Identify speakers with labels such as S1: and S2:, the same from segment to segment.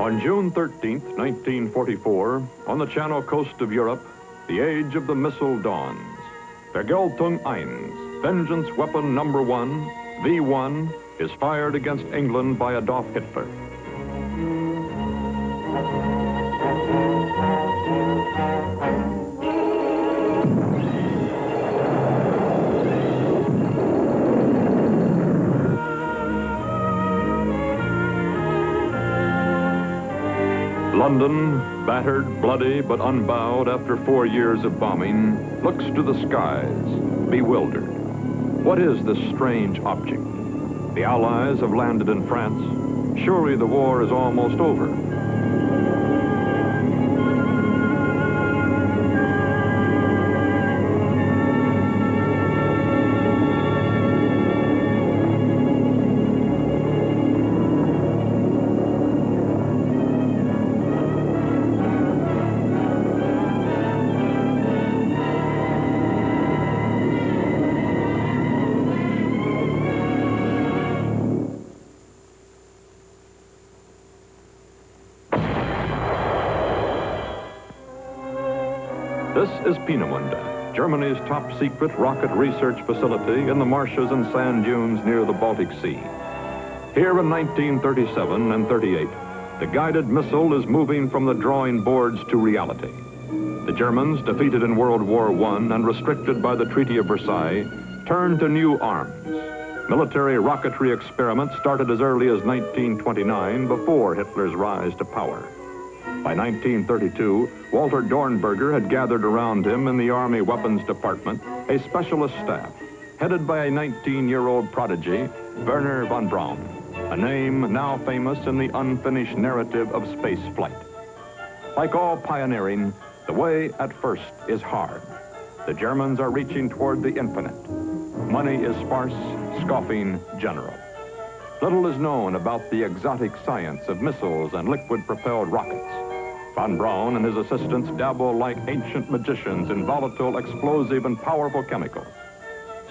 S1: On June 13th, 1944, on the Channel coast of Europe, the age of the missile dawns. Vergeltungswaffe, vengeance weapon number 1, V1, is fired against England by Adolf Hitler. London, battered, bloody, but unbowed after 4 years of bombing, looks to the skies, bewildered. What is this strange object? The Allies have landed in France. Surely the war is almost over. This is Peenemünde, Germany's top-secret rocket research facility in the marshes and sand dunes near the Baltic Sea. Here in 1937 and 38, the guided missile is moving from the drawing boards to reality. The Germans, defeated in World War I and restricted by the Treaty of Versailles, turned to new arms. Military rocketry experiments started as early as 1929, before Hitler's rise to power. By 1932, Walter Dornberger had gathered around him in the Army Weapons Department a specialist staff, headed by a 19-year-old prodigy, Wernher von Braun, a name now famous in the unfinished narrative of space flight. Like all pioneering, the way at first is hard. The Germans are reaching toward the infinite. Money is sparse, scoffing general. Little is known about the exotic science of missiles and liquid-propelled rockets. Von Braun and his assistants dabble like ancient magicians in volatile, explosive, and powerful chemicals.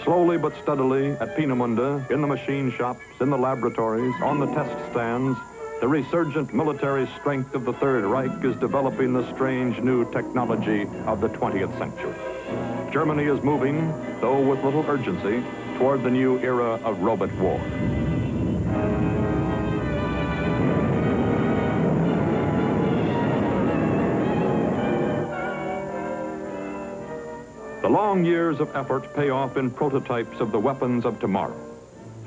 S1: Slowly but steadily, at Peenemünde, in the machine shops, in the laboratories, on the test stands, the resurgent military strength of the Third Reich is developing the strange new technology of the 20th century. Germany is moving, though with little urgency, toward the new era of robot war. The long years of effort pay off in prototypes of the weapons of tomorrow.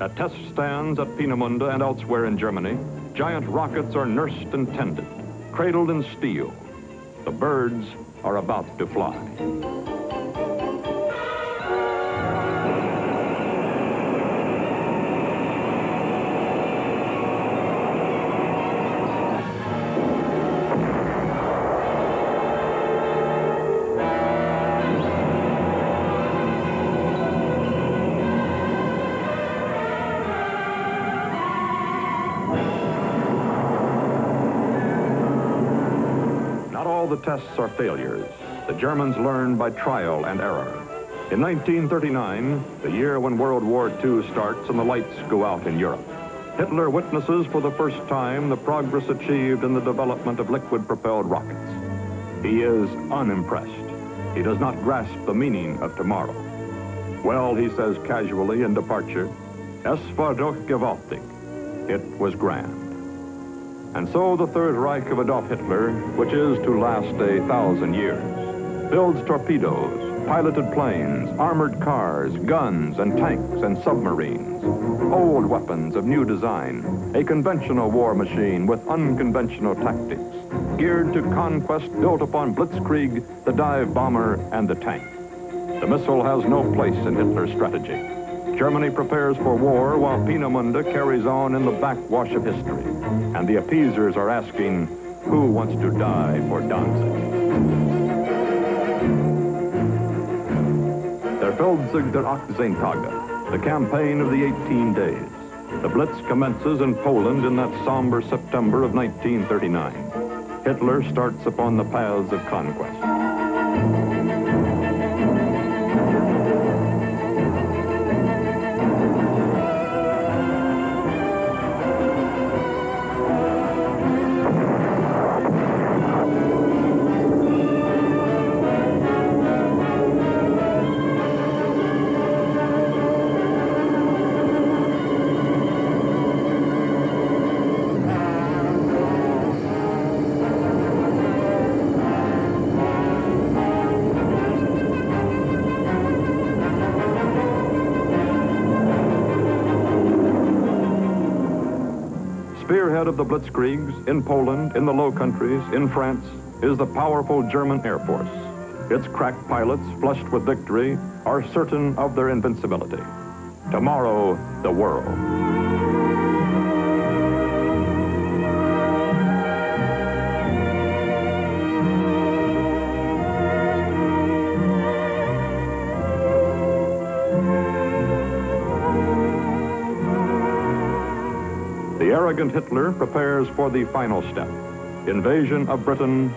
S1: At test stands at Peenemünde and elsewhere in Germany, giant rockets are nursed and tended, cradled in steel. The birds are about to fly. All the tests are failures. The Germans learn by trial and error. In 1939, the year when World War II starts and the lights go out in Europe, Hitler witnesses for the first time the progress achieved in the development of liquid-propelled rockets. He is unimpressed. He does not grasp the meaning of tomorrow. Well, he says casually in departure, "Es war doch gewaltig." It was grand. And so the Third Reich of Adolf Hitler, which is to last 1,000 years, builds torpedoes, piloted planes, armored cars, guns, and tanks and submarines, old weapons of new design, a conventional war machine with unconventional tactics, geared to conquest built upon blitzkrieg, the dive bomber, and the tank. The missile has no place in Hitler's strategy. Germany prepares for war while Peenemünde carries on in the backwash of history. And the appeasers are asking, who wants to die for Danzig? Der Feldzug der 18 Tage, the campaign of the 18 days. The Blitz commences in Poland in that somber September of 1939. Hitler starts upon the paths of conquest. spearhead of the blitzkriegs in Poland, in the Low Countries, in France, is the powerful German Air Force. Its crack pilots, flushed with victory, are certain of their invincibility. Tomorrow, the world. The arrogant Hitler prepares for the final step. Invasion of Britain,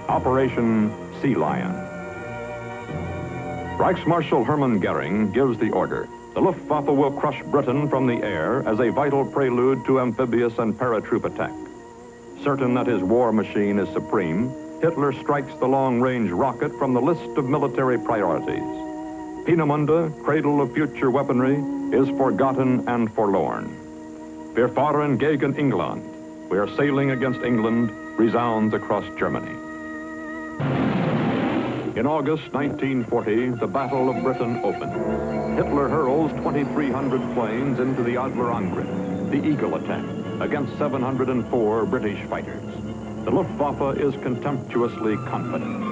S1: Operation Sea Lion. Reichsmarshal Hermann Goering gives the order. The Luftwaffe will crush Britain from the air as a vital prelude to amphibious and paratroop attack. Certain that his war machine is supreme, Hitler strikes the long-range rocket from the list of military priorities. Peenemünde, cradle of future weaponry, is forgotten and forlorn. Wir fahren gegen England. We are sailing against England, resounds across Germany. In August 1940, the Battle of Britain opened. Hitler hurls 2,300 planes into the Adler Angriff, the Eagle attack, against 704 British fighters. The Luftwaffe is contemptuously confident.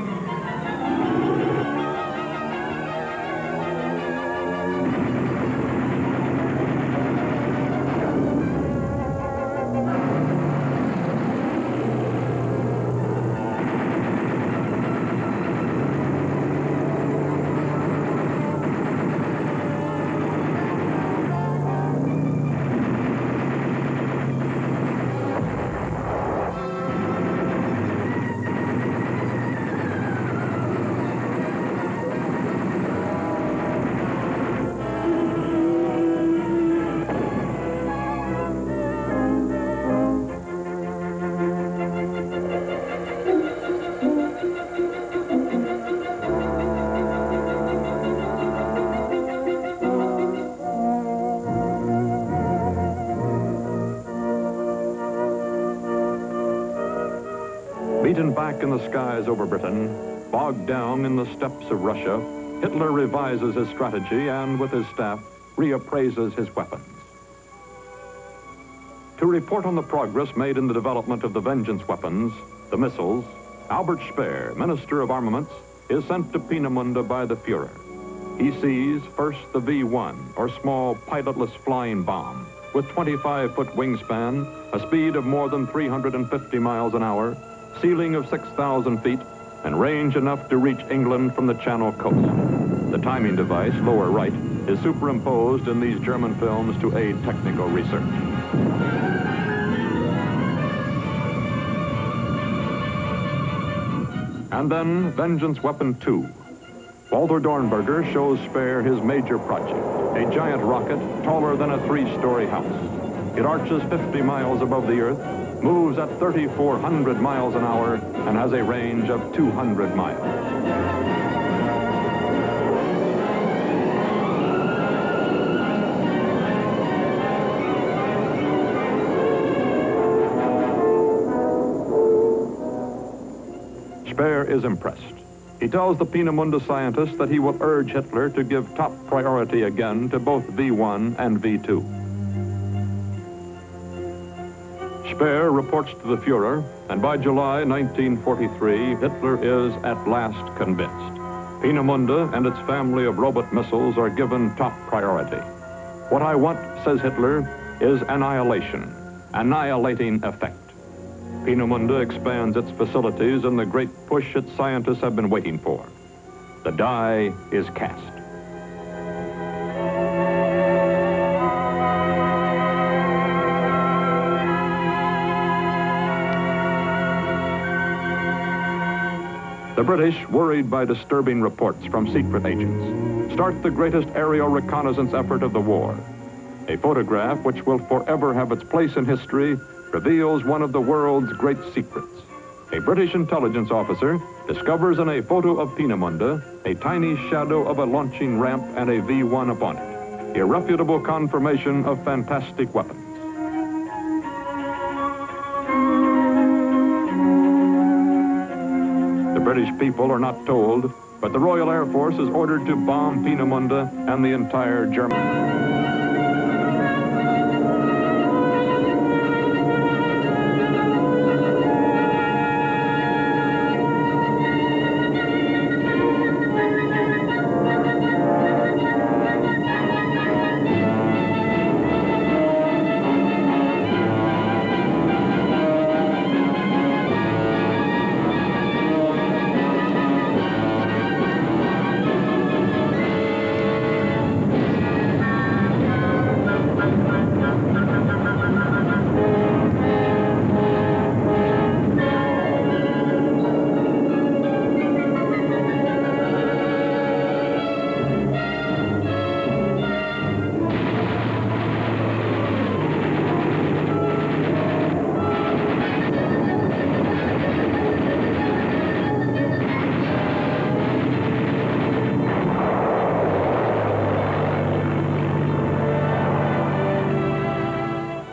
S1: Beaten back in the skies over Britain, bogged down in the steppes of Russia, Hitler revises his strategy and, with his staff, reappraises his weapons. To report on the progress made in the development of the vengeance weapons, the missiles, Albert Speer, Minister of Armaments, is sent to Peenemünde by the Fuhrer. He sees first the V-1, or small pilotless flying bomb, with 25-foot wingspan, a speed of more than 350 miles an hour, ceiling of 6,000 feet, and range enough to reach England from the Channel coast. The timing device, lower right, is superimposed in these German films to aid technical research. And then, Vengeance Weapon 2. Walter Dornberger shows Speer his major project, a giant rocket taller than a 3-story house. It arches 50 miles above the Earth, moves at 3,400 miles an hour, and has a range of 200 miles. Speer is impressed. He tells the Peenemünde scientists that he will urge Hitler to give top priority again to both V-1 and V-2. Speer reports to the Fuhrer, and by July 1943, Hitler is at last convinced. Peenemünde and its family of robot missiles are given top priority. What I want, says Hitler, is annihilation, annihilating effect. Peenemünde expands its facilities in the great push its scientists have been waiting for. The die is cast. The British, worried by disturbing reports from secret agents, start the greatest aerial reconnaissance effort of the war. A photograph which will forever have its place in history reveals one of the world's great secrets. A British intelligence officer discovers in a photo of Peenemünde a tiny shadow of a launching ramp and a V-1 upon it. Irrefutable confirmation of fantastic weapons. The British people are not told, but the Royal Air Force is ordered to bomb Peenemünde and the entire German.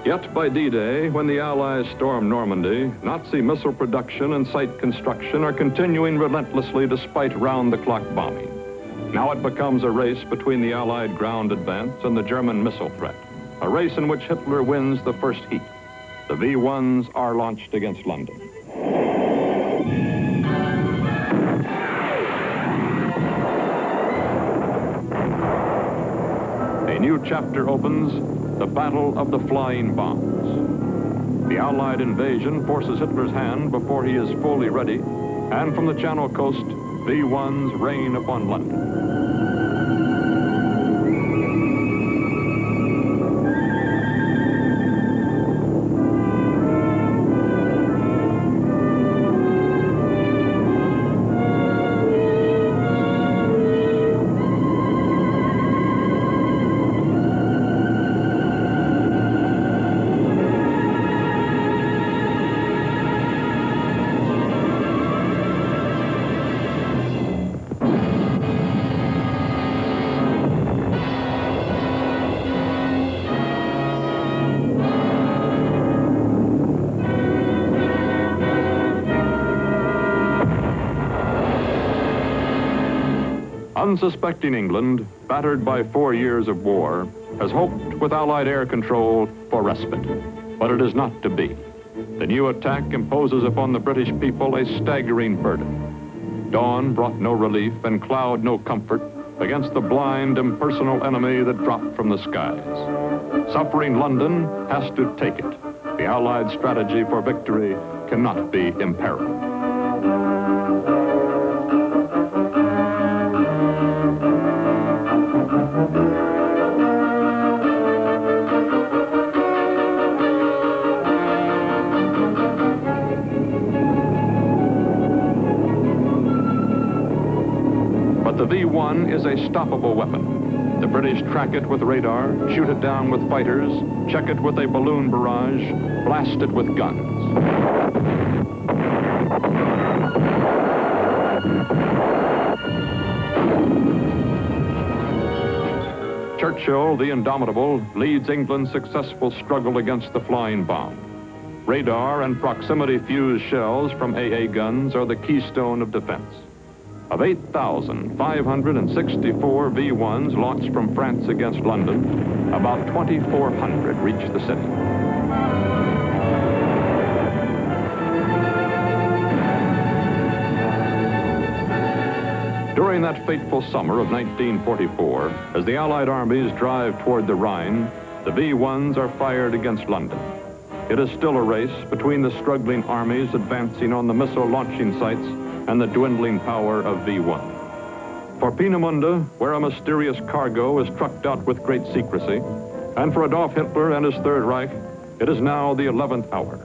S1: Yet by D-Day, when the Allies storm Normandy, Nazi missile production and site construction are continuing relentlessly despite round-the-clock bombing. Now it becomes a race between the Allied ground advance and the German missile threat, a race in which Hitler wins the first heat. The V-1s are launched against London. A new chapter opens, the Battle of the Flying Bombs. The Allied invasion forces Hitler's hand before he is fully ready, and from the Channel coast, V-1s rain upon London. Unsuspecting England, battered by 4 years of war, has hoped with Allied air control for respite. But it is not to be. The new attack imposes upon the British people a staggering burden. Dawn brought no relief and cloud no comfort against the blind, impersonal enemy that dropped from the skies. Suffering London has to take it. The Allied strategy for victory cannot be imperiled. The V-1 is a stoppable weapon. The British track it with radar, shoot it down with fighters, check it with a balloon barrage, blast it with guns. Churchill, the indomitable, leads England's successful struggle against the flying bomb. Radar and proximity-fused shells from AA guns are the keystone of defense. Of 8,564 V-1s launched from France against London, about 2,400 reached the city. During that fateful summer of 1944, as the Allied armies drive toward the Rhine, the V-1s are fired against London. It is still a race between the struggling armies advancing on the missile launching sites and the dwindling power of V-1. For Peenemünde, where a mysterious cargo is trucked out with great secrecy, and for Adolf Hitler and his Third Reich, it is now the 11th hour.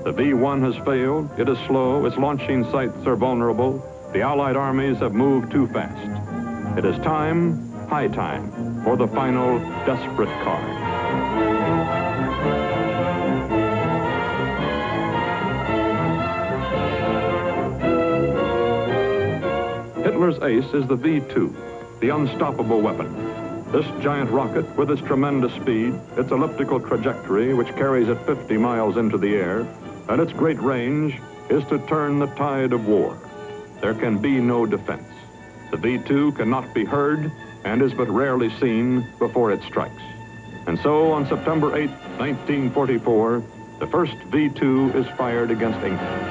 S1: The V-1 has failed, it is slow, its launching sites are vulnerable, the Allied armies have moved too fast. It is time, high time, for the final desperate card. Hitler's ace is the V-2, the unstoppable weapon. This giant rocket, with its tremendous speed, its elliptical trajectory, which carries it 50 miles into the air, and its great range, is to turn the tide of war. There can be no defense. The V-2 cannot be heard and is but rarely seen before it strikes. And so, on September 8, 1944, the first V-2 is fired against England.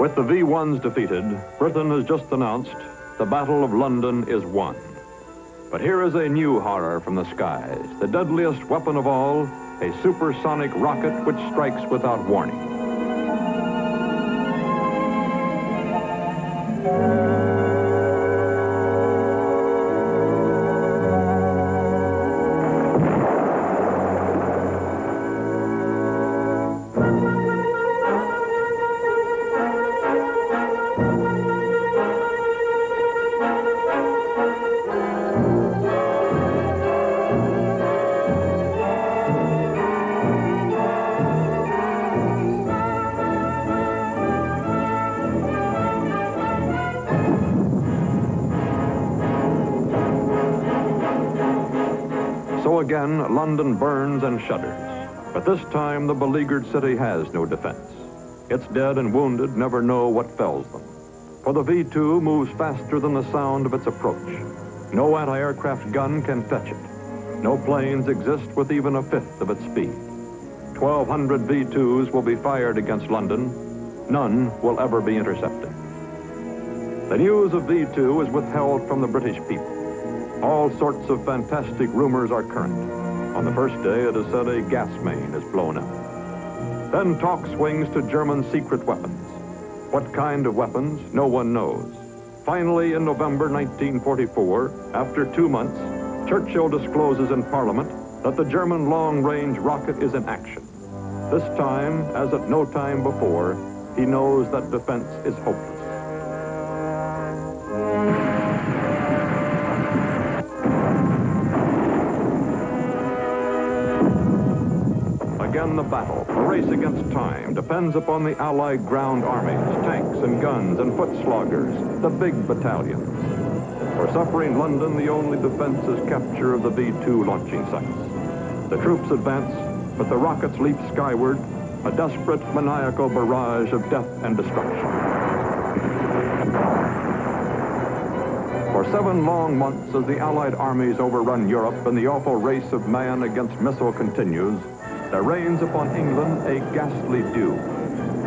S1: With the V-1s defeated, Britain has just announced the Battle of London is won. But here is a new horror from the skies, the deadliest weapon of all, a supersonic rocket which strikes without warning. So again, London burns and shudders. But this time, the beleaguered city has no defense. Its dead and wounded never know what fells them. For the V-2 moves faster than the sound of its approach. No anti-aircraft gun can fetch it. No planes exist with even a fifth of its speed. 1,200 V-2s will be fired against London. None will ever be intercepted. The news of V-2 is withheld from the British people. All sorts of fantastic rumors are current. On the first day, it is said a gas main is blown up. Then talk swings to German secret weapons. What kind of weapons, no one knows. Finally, in November 1944, after 2 months, Churchill discloses in Parliament that the German long-range rocket is in action. This time, as at no time before, he knows that defense is hopeless. Again, the battle, a race against time, depends upon the Allied ground armies, tanks and guns and foot sloggers, the big battalions. For suffering London, the only defense is capture of the V-2 launching sites. The troops advance, but the rockets leap skyward, a desperate, maniacal barrage of death and destruction. For 7 long months, as the Allied armies overrun Europe and the awful race of man against missile continues, there reigns upon England a ghastly dew.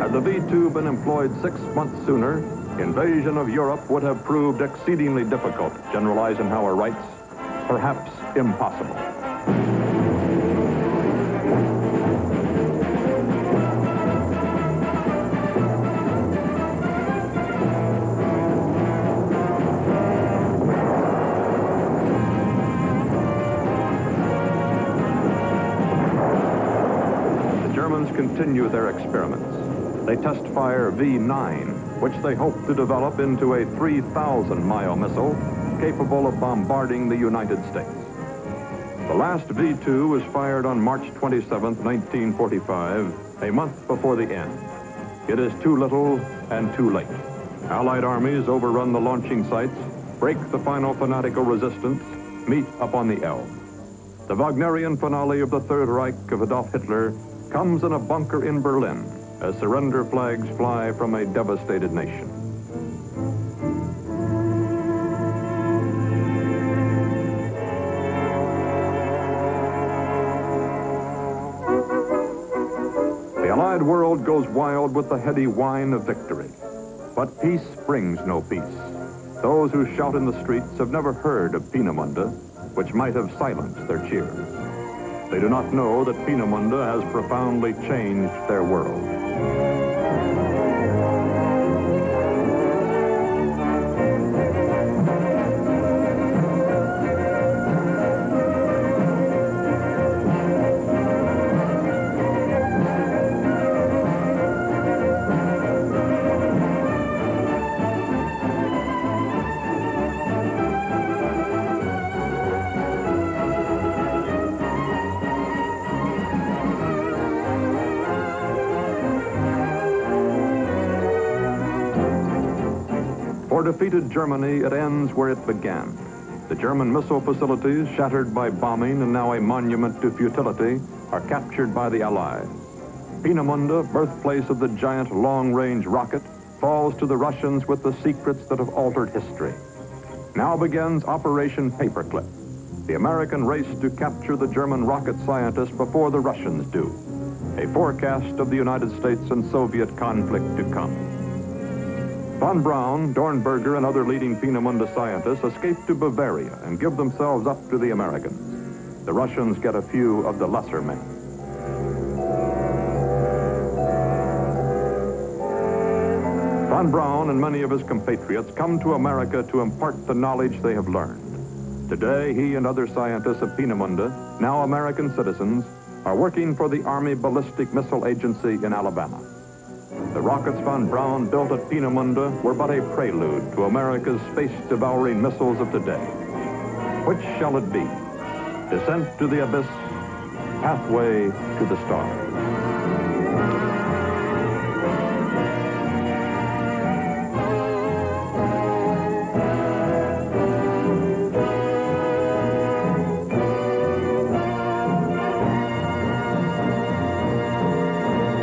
S1: Had the V-2 been employed 6 months sooner, invasion of Europe would have proved exceedingly difficult, General Eisenhower writes, perhaps impossible. Continue their experiments. They test fire V-9, which they hope to develop into a 3,000-mile missile capable of bombarding the United States. The last V-2 was fired on March 27, 1945, a month before the end. It is too little and too late. Allied armies overrun the launching sites, break the final fanatical resistance, meet upon the Elbe. The Wagnerian finale of the Third Reich of Adolf Hitler comes in a bunker in Berlin as surrender flags fly from a devastated nation. The Allied world goes wild with the heady wine of victory. But peace brings no peace. Those who shout in the streets have never heard of Peenemünde, which might have silenced their cheers. They do not know that Peenemünde has profoundly changed their world. For defeated Germany, it ends where it began. The German missile facilities, shattered by bombing and now a monument to futility, are captured by the Allies. Peenemünde, birthplace of the giant long-range rocket, falls to the Russians with the secrets that have altered history. Now begins Operation Paperclip, the American race to capture the German rocket scientists before the Russians do. A forecast of the United States and Soviet conflict to come. Von Braun, Dornberger, and other leading Peenemünde scientists escape to Bavaria and give themselves up to the Americans. The Russians get a few of the lesser men. Von Braun and many of his compatriots come to America to impart the knowledge they have learned. Today, he and other scientists of Peenemünde, now American citizens, are working for the Army Ballistic Missile Agency in Alabama. The rockets Von Braun built at Peenemünde were but a prelude to America's space-devouring missiles of today. Which shall it be? Descent to the abyss, pathway to the stars.